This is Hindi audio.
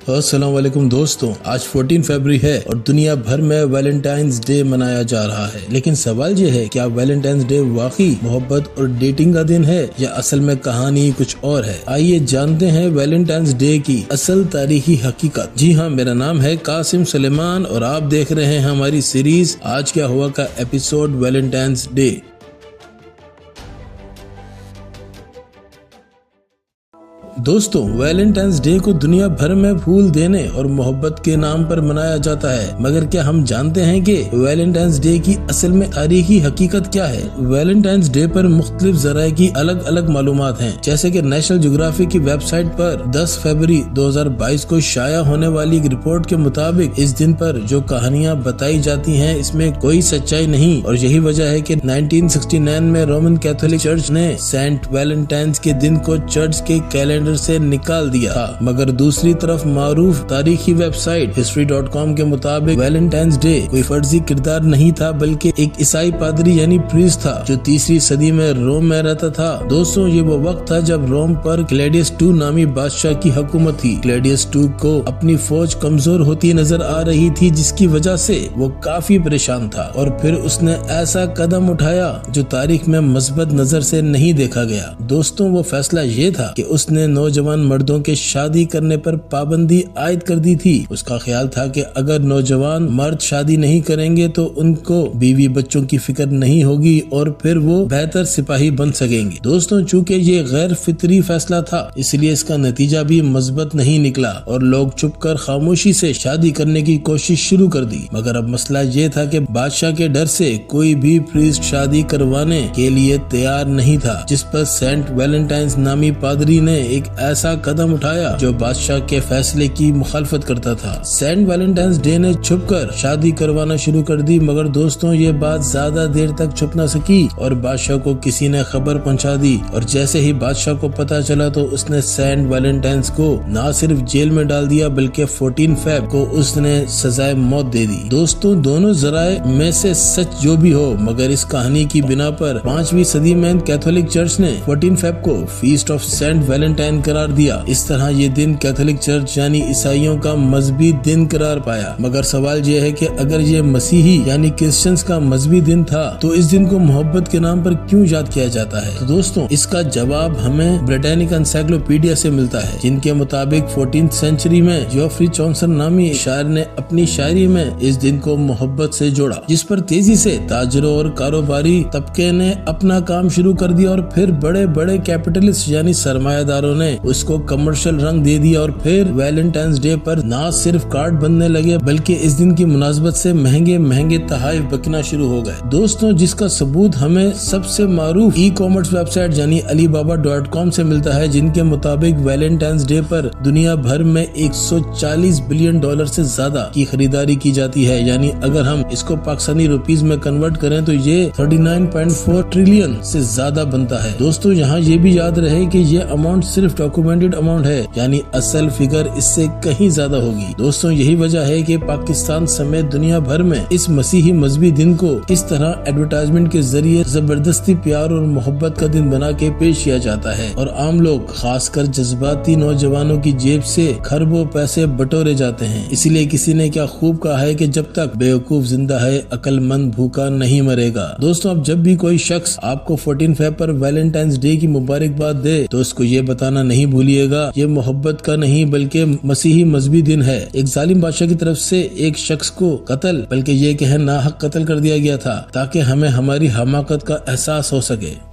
अस्सलाम वालेकुम दोस्तों, आज 14 फरवरी है और दुनिया भर में वैलेंटाइंस डे मनाया जा रहा है। लेकिन सवाल ये है, क्या वैलेंटाइंस डे वाकई मोहब्बत और डेटिंग का दिन है या असल में कहानी कुछ और है? आइए जानते हैं वैलेंटाइंस डे की असल तारीखी हकीकत। जी हाँ, मेरा नाम है कासिम सुलेमान और आप देख रहे हैं हमारी सीरीज आज क्या हुआ का एपिसोड वैलेंटाइंस डे। दोस्तों, वैलेंटाइंस डे को दुनिया भर में फूल देने और मोहब्बत के नाम पर मनाया जाता है, मगर क्या हम जानते हैं कि वैलेंटाइंस डे की असल में तारीखी हकीकत क्या है? वैलेंटाइंस डे पर मुख्तलिफ ज़राए की अलग अलग मालूमात हैं, जैसे कि नेशनल ज्योग्राफी की वेबसाइट पर 10 फरवरी 2022 को शाया होने वाली एक रिपोर्ट के मुताबिक इस दिन पर जो कहानियाँ बताई जाती हैं इसमें कोई सच्चाई नहीं, और यही वजह है कि 1969 में रोमन कैथोलिक चर्च ने सेंट वैलेंटाइंस के दिन को चर्च के कैलेंडर से निकाल दिया था। मगर दूसरी तरफ मारूफ तारीखी वेबसाइट history.com के मुताबिक वैलेंटाइंस डे कोई फर्जी किरदार नहीं था, बल्कि एक ईसाई पादरी यानी प्रीस्ट था जो 3री सदी में रोम में रहता था। दोस्तों, ये वो वक्त था जब रोम पर क्लैडियस II नामी बादशाह की हुकूमत थी। क्लैडियस II को अपनी फौज कमजोर होती नजर आ रही थी, जिसकी वजह से वो काफी परेशान था और फिर उसने ऐसा कदम उठाया जो तारीख में मस्बत नजर से नहीं देखा गया। दोस्तों, वो फैसला ये था कि उसने नौजवान मर्दों के शादी करने पर पाबंदी आयद कर दी थी। उसका ख्याल था कि अगर नौजवान मर्द शादी नहीं करेंगे तो उनको बीवी बच्चों की फिक्र नहीं होगी और फिर वो बेहतर सिपाही बन सकेंगे। दोस्तों, चूँकि ये गैर फितरी फैसला था, इसलिए इसका नतीजा भी मस्बत नहीं निकला और लोग चुपकर खामोशी से शादी करने की कोशिश शुरू कर दी। मगर अब मसला ये था कि बादशाह के डर से कोई भी प्रीस्ट शादी करवाने के लिए तैयार नहीं था, जिस पर सेंट वैलेंटाइंस नामी पादरी ने एक ऐसा कदम उठाया जो बादशाह के फैसले की मुखालफत करता था। सेंट वैलेंटाइंस डे ने छुपकर शादी करवाना शुरू कर दी, मगर दोस्तों ये बात ज्यादा देर तक छुप न सकी और बादशाह को किसी ने खबर पहुंचा दी। और जैसे ही बादशाह को पता चला तो उसने सेंट वैलेंटाइंस को न सिर्फ जेल में डाल दिया बल्कि 14 फेब को उसने सजाए मौत दे दी। दोस्तों, दोनों जराए में से सच जो भी हो, मगर इस कहानी की बिना पर 5वीं सदी में कैथोलिक चर्च ने 14 फेब को फीस्ट ऑफ सेंट वैलेंटाइन करार दिया। इस तरह ये दिन कैथोलिक चर्च यानी ईसाइयों का मजहबी दिन करार पाया। मगर सवाल ये है कि अगर ये मसीही यानी क्रिश्चियंस का मजहबी दिन था तो इस दिन को मोहब्बत के नाम पर क्यों याद किया जाता है? तो दोस्तों, इसका जवाब हमें ब्रिटानिक एनसाइक्लोपीडिया से मिलता है, जिनके मुताबिक 14th सेंचुरी में जॉफ्री चौसर नामी शायर ने अपनी शायरी में इस दिन को मोहब्बत से जोड़ा, जिस पर तेजी से ताजरों और कारोबारी तबके ने अपना काम शुरू कर दिया और फिर बड़े बड़े कैपिटलिस्ट यानी सरमायादारों ने उसको कमर्शियल रंग दे दिया और फिर वैलेंटाइंस डे पर ना सिर्फ कार्ड बनने लगे बल्कि इस दिन की मुनासबत से महंगे महंगे तोहफे बिकना शुरू हो गए। दोस्तों, जिसका सबूत हमें सबसे मारूफ ई-कॉमर्स वेबसाइट यानी alibaba.com से मिलता है, जिनके मुताबिक वैलेंटाइंस डे पर दुनिया भर में 140 बिलियन डॉलर से ज्यादा की खरीदारी की जाती है। यानी अगर हम इसको पाकिस्तानी रुपीस में कन्वर्ट करें तो ये 39.4 ट्रिलियन से ज्यादा बनता है। दोस्तों, यहाँ ये भी याद रहे कि ये अमाउंट सिर्फ डॉक्यूमेंटेड अमाउंट है, यानी असल फिगर इससे कहीं ज्यादा होगी। दोस्तों, यही वजह है कि पाकिस्तान समेत दुनिया भर में इस मसीही मजहबी दिन को किस तरह एडवर्टाइजमेंट के जरिए जबरदस्ती प्यार और मोहब्बत का दिन बना के पेश किया जाता है और आम लोग खासकर जज्बाती नौजवानों की जेब से खरबों पैसे बटोरे जाते हैं। इसीलिए किसी ने क्या खूब कहा है कि जब तक बेवकूफ जिंदा है अक्लमंद भूखा नहीं मरेगा। दोस्तों, अब जब भी कोई शख्स आपको 14 फेब पर वैलेंटाइंस डे की मुबारकबाद दे तो उसको ये बताना नहीं भूलिएगा ये मोहब्बत का नहीं बल्कि मसीही मजहबी दिन है। एक जालिम बादशाह की तरफ से एक शख्स को कत्ल बल्कि ये कहे नाहक कत्ल कर दिया गया था ताकि हमें हमारी हमाकत का एहसास हो सके।